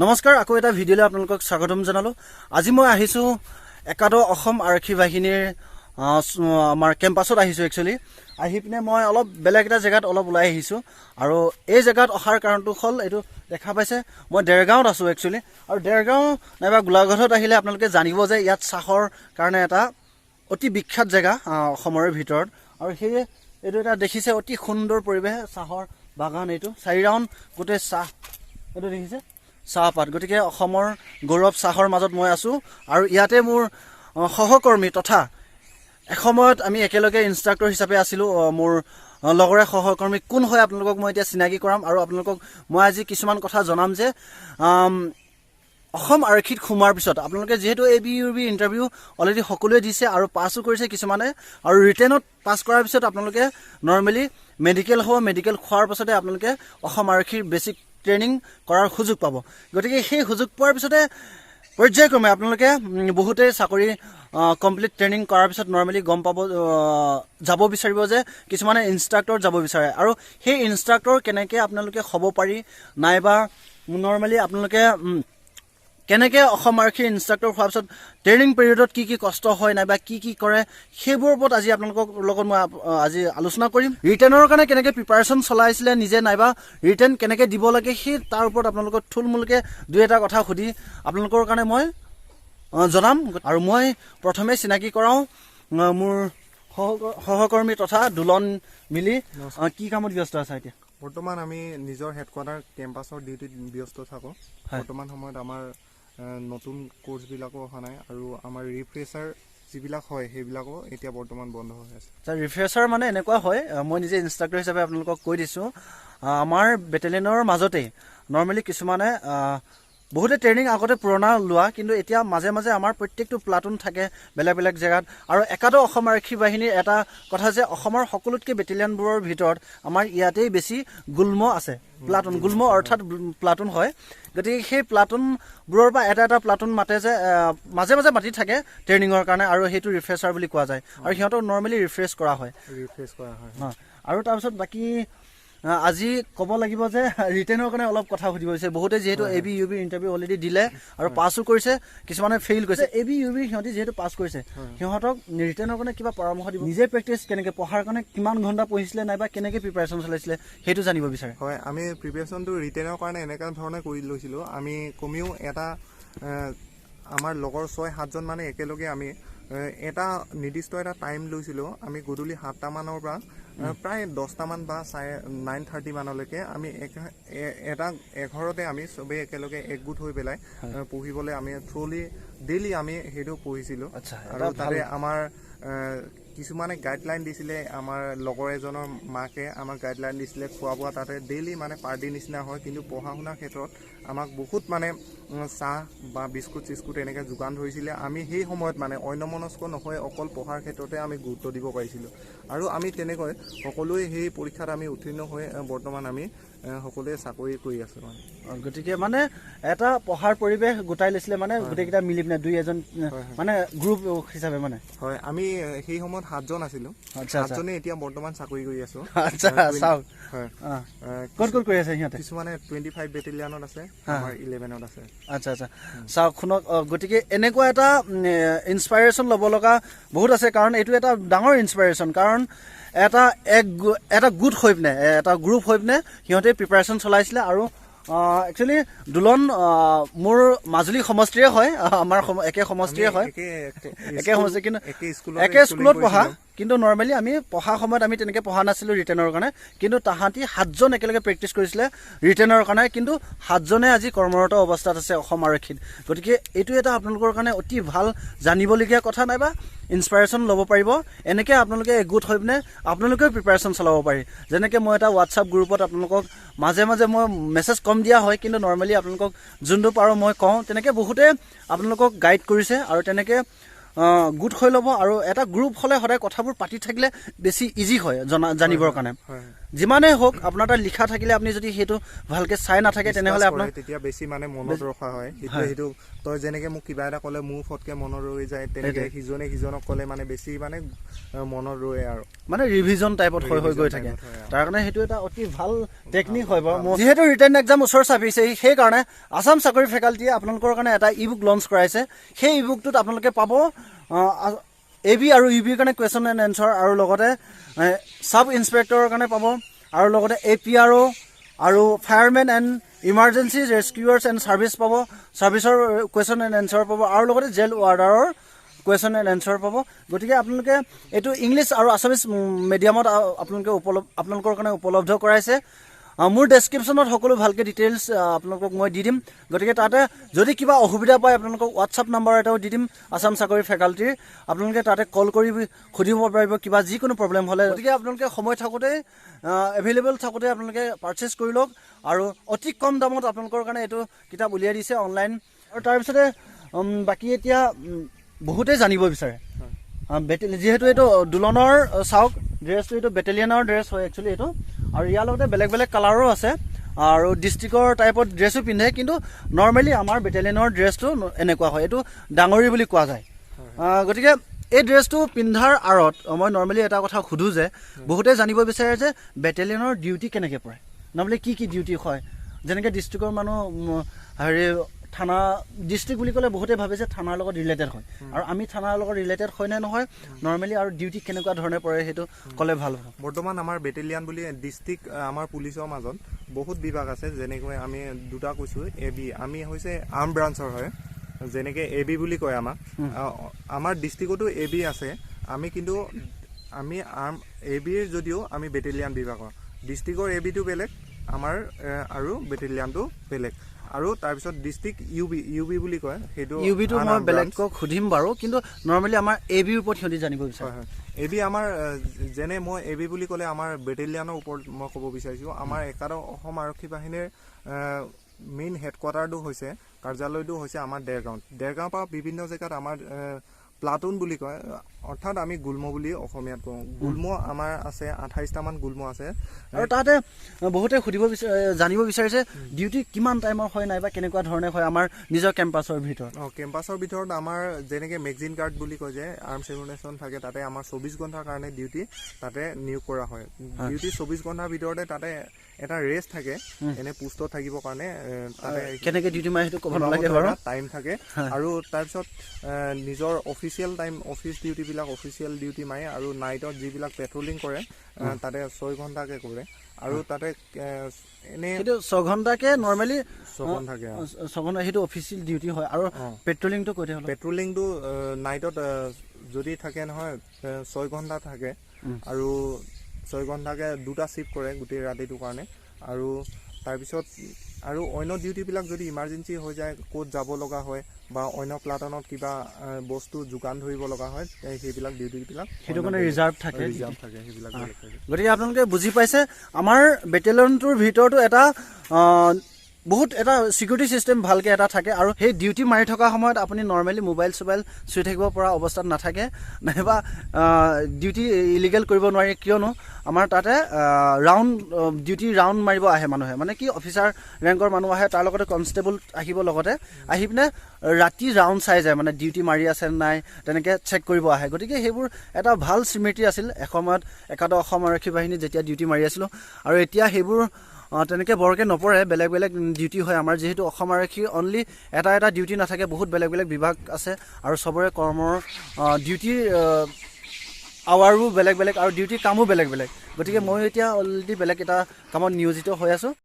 নমস্কাৰ আকৌ এটা ভিডিঅ'লৈ আপোনালোকক স্বাগতম জনালো। আজি মই আহিছো একাদশ অসম আৰক্ষী বাহিনীৰ আমাৰ কেম্পাছত আহিছো। একচুৱেলি আহি পিনে মই অলপ বেলেগ এটা জেগাত অলপ ওলাই আহিছো আৰু এই জেগাত অহাৰ কাৰণটো হ'ল এইটো দেখা পাইছে মই দেৰগাঁৱত আছো একচুৱেলি। আৰু দেৰগাঁও নাইবা গোলাঘাটত আহিলে আপোনালোকে জানিব যে ইয়াত চাহৰ কাৰণে এটা অতি বিখ্যাত জেগা অসমৰ ভিতৰত। আৰু সেয়ে এইটো এটা দেখিছে অতি সুন্দৰ পৰিৱেশ, চাহৰ বাগান, এইটো 4 ৰাউণ্ড গোটেই চাহ, এইটো দেখিছে চাহপাত। গতিকে অসমৰ গৌৰৱ চাহৰ মাজত মই আছো আৰু ইয়াতে মোৰ সহকৰ্মী তথা এসময়ত আমি একেলগে ইনষ্ট্ৰাক্টৰ হিচাপে আছিলো। মোৰ লগৰে সহকৰ্মী কোন হয় আপোনালোকক মই এতিয়া চিনাকি কৰাম আৰু আপোনালোকক মই আজি কিছুমান কথা জনাম যে অসম আৰক্ষীত সোমোৱাৰ পিছত আপোনালোকে যিহেতু ABUB ইণ্টাৰভিউ অলৰেডি সকলোৱে দিছে আৰু পাছো কৰিছে কিছুমানে, আৰু ৰিটেনত পাছ কৰাৰ পিছত আপোনালোকে নৰ্মেলি মেডিকেল হ'ব, মেডিকেল খোৱাৰ পাছতে আপোনালোকে অসম আৰক্ষীৰ বেছিক ট্ৰেইনিং কৰাৰ সুযোগ পাব। গতিকে সেই সুযোগ পোৱাৰ পিছতে পৰ্যায়ক্ৰমে আপোনালোকে বহুতেই চাকৰি কমপ্লিট ট্ৰেইনিং কৰাৰ পিছত নৰ্মেলি গম পাব, যাব বিচাৰিব যে কিছুমানে ইনষ্ট্ৰাক্টৰ যাব বিচাৰে আৰু সেই ইনষ্ট্ৰাক্টৰ কেনেকৈ আপোনালোকে হ'ব পাৰি, নাইবা নৰ্মেলি আপোনালোকে কেনেকৈ অসম আৰক্ষীৰ ইনষ্ট্ৰাক্টৰ হোৱাৰ পিছত ট্ৰেইনিং পিৰিয়ডত কি কষ্ট হয় নাইবা কি কৰে, সেইবোৰৰ ওপৰত আজি আপোনালোকৰ লগত মই আজি আলোচনা কৰিম। ৰিটেনৰ কাৰণে কেনেকৈ প্ৰিপাৰেশ্যন চলাইছিলে নিজে, নাইবা ৰিটেন কেনেকৈ দিব লাগে সেই তাৰ ওপৰত আপোনালোকক থুলমূলকৈ 2-এটা কথা সুধি আপোনালোকৰ কাৰণে মই জনাম। আৰু মই প্ৰথমে চিনাকি কৰাওঁ মোৰ সহকৰ্মী তথা দুলন মিলি। কি কামত ব্যস্ত আছে এতিয়া? বৰ্তমান আমি নিজৰ হেডকোৱাৰ্টাৰ কেম্পাছৰ ডিউটিত ব্যস্ত থাকোঁ। বৰ্তমান সময়ত আমাৰ নতুন কোৰ্চবিলাকো অহা নাই আৰু আমাৰ ৰিফ্ৰেছাৰ যিবিলাক হয় সেইবিলাকো এতিয়া বৰ্তমান বন্ধ হৈ আছে। ৰিফ্ৰেছাৰ মানে এনেকুৱা হয়, মই নিজে ইনষ্ট্ৰাক্টৰ হিচাপে আপোনালোকক কৈ দিছোঁ, আমাৰ বেটেলিয়নৰ মাজতেই নৰ্মেলি কিছুমানে বহুতে ট্ৰেইনিং আগতে পুৰণা লোৱা, কিন্তু এতিয়া মাজে মাজে আমাৰ প্ৰত্যেকটো প্লাটুন থাকে বেলেগ বেলেগ জেগাত। আৰু একাদশ অসম আৰক্ষী বাহিনীৰ এটা কথা যে অসমৰ সকলোতকৈ বেটেলিয়নবোৰৰ ভিতৰত আমাৰ ইয়াতেই বেছি গুল্ম আছে, প্লাটুন গুল্ম অৰ্থাৎ প্লাটুন হয়। গতিকে সেই প্লাটুনবোৰৰ পৰা এটা প্লাটুন মাতে যে মাজে মাজে মাতি থাকে ট্ৰেইনিঙৰ কাৰণে, আৰু সেইটো ৰিফ্ৰেছাৰ বুলি কোৱা যায় আৰু সিহঁতক নৰ্মেলি ৰিফ্ৰেছ কৰা হয়। আৰু তাৰপিছত বাকী আজি ক'ব লাগিব যে ৰিটেনৰ কাৰণে অলপ কথা সুধিব হৈছে বহুতে, যিহেতু ABUB ইণ্টাৰভিউ অলৰেডি দিলে আৰু পাছো কৰিছে, কিছুমানে ফেইল কৰিছে। ABUB সিহঁতি যিহেতু পাছ কৰিছে, সিহঁতক ৰিটেনৰ কাৰণে কিবা পৰামৰ্শ দিব, নিজে প্ৰেক্টিচ কেনেকৈ, পঢ়াৰ কাৰণে কিমান ঘণ্টা পঢ়িছিলে নাইবা কেনেকৈ প্ৰিপাৰেশ্যন চলাইছিলে সেইটো জানিব বিচাৰে। হয়, আমি প্ৰিপেৰেশ্যনটো ৰিটেনৰ কাৰণে এনেকুৱা ধৰণে কৰি লৈছিলোঁ। আমি কমেও এটা আমাৰ লগৰ 6-7জন মানে একেলগে আমি এটা নিৰ্দিষ্ট এটা টাইম লৈছিলোঁ। আমি গধূলি 7টা মানৰ পৰা প্ৰায় 10টা মান বা 9:30 মানলৈকে আমি এটা এঘৰতে আমি চবেই একেলগে একগোট হৈ পেলাই পঢ়িবলৈ আমি ডেইলি আমি সেইটো পঢ়িছিলোঁ। আৰু তাতে আমাৰ কিছুমানে গাইডলাইন দিছিলে, আমাৰ লগৰ এজনৰ মাকে আমাক গাইডলাইন দিছিলে খোৱা বোৱা তাতে ডেইলি মানে পাৰ্টি নিচিনা হয়, কিন্তু পঢ়া শুনাৰ ক্ষেত্ৰত আমাক বহুত মানে চাহ বা বিস্কুট চিস্কুট এনেকৈ যোগান ধৰিছিলে। আমি সেই সময়ত মানে অন্যমনস্ক নহয়, অকল পঢ়াৰ ক্ষেত্ৰতে আমি গুৰুত্ব দিব পাৰিছিলোঁ। আৰু আমি তেনেকৈ সকলোৱে সেই পৰীক্ষাত আমি উত্তীৰ্ণ হৈ বৰ্তমান আমি সকলোৱে চাকৰি কৰি আছোঁ। গতিকে মানে এটা পঢ়াৰ পৰিৱেশ গোটাই লৈছিলে, মানে গোটেইকেইটা মিলি পিনে 2-এজন মানে গ্ৰুপ হিচাপে মানে। হয়, আমি সেই সময়ত 7জন আছিলোঁ। 7জনে এতিয়া বৰ্তমান চাকৰি কৰি আছোঁ। আচ্ছা, চাওক ক'ত কৰি আছে সিহঁতে? কিছুমানে 25 বেটেলিয়ানত আছে, আমাৰ 11ত আছে। আচ্ছা, চাওক শুনক, গতিকে এনেকুৱা এটা ইনস্পাইৰেশ্যন ল'ব লগা বহুত আছে, কাৰণ এইটো এটা ডাঙৰ ইনস্পাইৰেশ্যন। কাৰণ এটা গোট হৈ পিনে, এটা গ্ৰুপ হৈ পিনে সিহঁতে প্ৰিপাৰেশ্যন চলাইছিলে। আৰু একচুৱেলি দুলন মোৰ মাজুলী সমষ্টিৰে হয়, আমাৰ একে সমষ্টিৰে হয়, একে সমষ্টি, কিন্তু একে স্কুলত পঢ়া, কিন্তু নৰ্মেলি আমি পঢ়া সময়ত আমি তেনেকৈ পঢ়া নাছিলোঁ ৰিটেনৰ কাৰণে। কিন্তু তাহাঁতি 7জন একেলগে প্ৰেক্টিচ কৰিছিলে ৰিটেনৰ কাৰণে, কিন্তু 7জনে আজি কৰ্মৰত অৱস্থাত আছে অসম আৰক্ষীত। গতিকে এইটো এটা আপোনালোকৰ কাৰণে অতি ভাল জানিবলগীয়া কথা, নাইবা ইনস্পাইৰেশ্যন ল'ব পাৰিব। এনেকৈ আপোনালোকে একগোট হৈ পিনে আপোনালোকেও প্ৰিপাৰেশ্যন চলাব পাৰি। যেনেকৈ মই এটা হোৱাটছআপ গ্ৰুপত আপোনালোকক মাজে মাজে মই মেছেজ কম দিয়া হয়, কিন্তু নৰ্মেলি আপোনালোকক যোনটো পাৰোঁ মই কওঁ। তেনেকৈ বহুতে আপোনালোকক গাইড কৰিছে আৰু তেনেকৈ গোট হৈ ল'ব আৰু এটা গ্ৰুপ হ'লে সদায় কথাবোৰ পাতি থাকিলে বেছি ইজি হয় জানিবৰ কাৰণে যিমানেই হওক আপোনাৰ তাত লিখা থাকিলে আপুনি যদি সেইটো ভালকে চাই নাথাকে তেনেহ'লে আপোনাৰ তেতিয়া বেছি মানে মনত ৰখা হয় সেইটো তই যেনেকে মোক কিবা এটা ক'লে মোৰ ফটকে মনত ৰৈ যায় তেনেকে সিজনে সিজনক ক'লে মানে বেছি মানে মনত ৰৈ আৰু মানে ৰিভিজন টাইপত হৈ গৈ থাকে তাৰ কাৰণে সেইটো এটা অতি ভাল টেকনিক হয় বাৰু যিহেতু ৰিটেন এক্সাম ওচৰ চাপিছে সেইকাৰণে আছাম চাকৰি ফেকাল্টিয়ে আপোনালোকৰ কাৰণে এটা ই বুক লঞ্চ কৰাইছে সেই ই বুকটোত আপোনালোকে পাব AB আৰু UBৰ কাৰণে কুৱেশ্যন এণ্ড এনচাৰ আৰু লগতে চাব ইনস্পেক্টৰৰ কাৰণে পাব আৰু লগতে APRO আৰু firemen and emergency rescuers and service পাব ছাৰ্ভিচৰ কুৱেশ্যন এণ্ড এনচাৰ পাব আৰু লগতে জেল ৱাৰ্ডাৰৰ কুৱেশ্যন এণ্ড এনচাৰ পাব গতিকে আপোনালোকে এইটো ইংলিছ আৰু আছামিজ মিডিয়ামত আপোনালোকৰ কাৰণে উপলব্ধ কৰাইছে মোৰ ডেছক্ৰিপশ্যনত সকলো ভালকৈ ডিটেইলছ আপোনালোকক মই দি দিম গতিকে তাতে যদি কিবা অসুবিধা পায় আপোনালোকক হোৱাটছআপ নাম্বাৰ এটাও দি দিম আছাম চাকৰি ফেকাল্টিৰ আপোনালোকে তাতে কল কৰি সুধিব পাৰিব কিবা যিকোনো প্ৰব্লেম হ'লে গতিকে আপোনালোকে সময় থাকোঁতেই এভেইলেবল থাকোঁতে আপোনালোকে পাৰ্চেছ কৰি লওক আৰু অতি কম দামত আপোনালোকৰ কাৰণে এইটো কিতাপ উলিয়াই দিছে অনলাইন আৰু তাৰপিছতে বাকী এতিয়া বহুতেই জানিব বিচাৰে যিহেতু এইটো দোলনৰ চাওক ড্ৰেছটো এইটো বেটেলিয়ানৰ ড্ৰেছ হয় একচুৱেলি এইটো আৰু ইয়াৰ লগতে বেলেগ বেলেগ কালাৰো আছে আৰু ডিষ্ট্ৰিক্টৰ টাইপত ড্ৰেছো পিন্ধে কিন্তু নৰ্মেলি আমাৰ বেটেলিয়ানৰ ড্ৰেছটো এনেকুৱা হয় এইটো ডাঙৰি বুলি কোৱা যায় গতিকে এই ড্ৰেছটো পিন্ধাৰ আঁৰত মই নৰ্মেলি এটা কথা সোধোঁ যে বহুতে জানিব বিচাৰে যে বেটেলিয়ানৰ ডিউটি কেনেকৈ পৰে নৰ্মেলি কি ডিউটি হয় যেনেকৈ ডিষ্ট্ৰিক্টৰ মানুহ হেৰি থানা ডিষ্ট্ৰিক্ট বুলি ক'লে বহুতে ভাবে যে থানাৰ লগত ৰিলেটেড হয় আৰু আমি থানাৰ লগত ৰিলেটেড হয় নে নহয় নৰ্মেলি আৰু ডিউটি কেনেকুৱা ধৰণে পৰে সেইটো ক'লে ভাল হ'ব বৰ্তমান আমাৰ বেটেলিয়ান বুলি ডিষ্ট্ৰিক্ট আমাৰ পুলিচৰ মাজত বহুত বিভাগ আছে যেনেকৈ আমি দুটা কৈছোঁ AB আমি হৈছে আৰ্ম ব্ৰাঞ্চৰ হয় যেনেকৈ AB বুলি কয় আমাক আমাৰ ডিষ্ট্ৰিক্টতো AB আছে আমি কিন্তু আমি ABৰ যদিও আমি বেটেলিয়ান বিভাগৰ ডিষ্ট্ৰিক্টৰ ABটো বেলেগ আমাৰ আৰু বেটেলিয়ানটো বেলেগ আৰু তাৰপিছত ডিষ্ট্ৰিক্ট UB বুলি কয় সেইটো UBটো মই বেলেগক সুধিম বাৰু কিন্তু নৰ্মেলি আমাৰ ABৰ ওপৰত সিহঁতি জানিব বিচাৰে AB আমাৰ যেনে মই AB বুলি ক'লে আমাৰ বেটেলিয়ানৰ ওপৰত মই ক'ব বিচাৰিছোঁ আমাৰ একাদশ অসম আৰক্ষী বাহিনীৰ মেইন হেডকোৱাৰ্টাৰটো হৈছে কাৰ্যালয়টো হৈছে আমাৰ দেৰগাঁৱৰ পৰা বিভিন্ন জেগাত আমাৰ প্লাটুন বুলি কয় অৰ্থাৎ আমি গুল্ম বুলি অসমীয়াত কওঁ গুল্ম আমাৰ আছে 28টামান গুল্ম আছে আৰু তাতে বহুতে জানিব বিচাৰিছে ডিউটি কিমান টাইমৰ হয় নাইবা কেনেকুৱা ধৰণে হয় আমাৰ নিজৰ কেম্পাছৰ ভিতৰত আমাৰ যেনেকৈ মেগজিন গাৰ্ড বুলি কয় যে আৰ্ম ছেগুনেশ্যন থাকে তাতে আমাৰ 24 ঘণ্টাৰ কাৰণে ডিউটি তাতে নিয়োগ কৰা হয় ডিউটি 24 ঘণ্টাৰ ভিতৰতে তাতে এটা ৰেষ্ট থাকে এনে পোষ্টত থাকিবৰ কাৰণে তাতে কেনেকৈ ডিউটি মাৰে সেইটো ক'ব নালাগে বাৰু টাইম থাকে আৰু তাৰপিছত নিজৰ অফিচিয়েল টাইম অফিচ ডিউটিবিলাক অফিচিয়েল ডিউটি মাৰে আৰু নাইটত যিবিলাক পেট্ৰলিং কৰে তাতে 6 ঘণ্টাকৈ কৰে আৰু তাতে এনে সেইটো 6 ঘণ্টাকৈ নৰ্মেলি 6 ঘণ্টাকৈ 6 ঘণ্টা সেইটো অফিচিয়েল ডিউটি হয় আৰু পেট্ৰলিংটো কৈ দিয়ক পেট্ৰলিংটো নাইটত যদি থাকে নহয় 6 ঘণ্টা থাকে আৰু 6 ঘণ্টাকৈ দুটা শ্বিফ্ট কৰে গোটেই ৰাতিটোৰ কাৰণে আৰু তাৰপিছত আৰু অন্য ডিউটিবিলাক যদি ইমাৰ্জেঞ্চি হৈ যায় ক'ত যাব লগা হয় বা অন্য প্লাটনত কিবা বস্তু যোগান ধৰিব লগা হয় সেইবিলাক ডিউটিবিলাক সেইটো মানে ৰিজাৰ্ভ থাকে সেইবিলাক গতিকে আপোনালোকে বুজি পাইছে আমাৰ বেটেলিয়নটোৰ ভিতৰতো এটা বহুত এটা সিকিউৰিটি সিস্টেম ভালকে এটা থাকে আৰু সেই ডিউটি মাৰি থকা সময়ত আপুনি নৰ্মেলি মোবাইল চুই থাকিব পৰা অৱস্থাত নাথাকে নাইবা ডিউটি ইলিগেল কৰিব নোৱাৰি কিয়নো আমাৰ তাতে ডিউটি ৰাউণ্ড মাৰিব আহে মানুহে মানে কি অফিচাৰ ৰেংকৰ মানুহ আহে তাৰ লগতে কনষ্টেবল আহিব লগতে আহি পিনে ৰাতি ৰাউণ্ড চাই যায় মানে ডিউটি মাৰি আছে নাই তেনেকৈ চেক কৰিব আহে গতিকে সেইবোৰ এটা ভাল স্মৃতি আছিল এসময়ত একাদশ অসম আৰক্ষী বাহিনী যেতিয়া ডিউটি মাৰি আছিলোঁ আৰু এতিয়া সেইবোৰ তেনেকৈ বৰকৈ নপৰে বেলেগ বেলেগ ডিউটি হয় আমাৰ যিহেতু অসম আৰক্ষী অনলি এটা ডিউটি নাথাকে বহুত বেলেগ বেলেগ বিভাগ আছে আৰু চবৰে কৰ্মৰ ডিউটিৰ আৱাৰো বেলেগ বেলেগ আৰু ডিউটিৰ কামো বেলেগ বেলেগ গতিকে মই এতিয়া অলৰেডি বেলেগ এটা কামত নিয়োজিত হৈ আছোঁ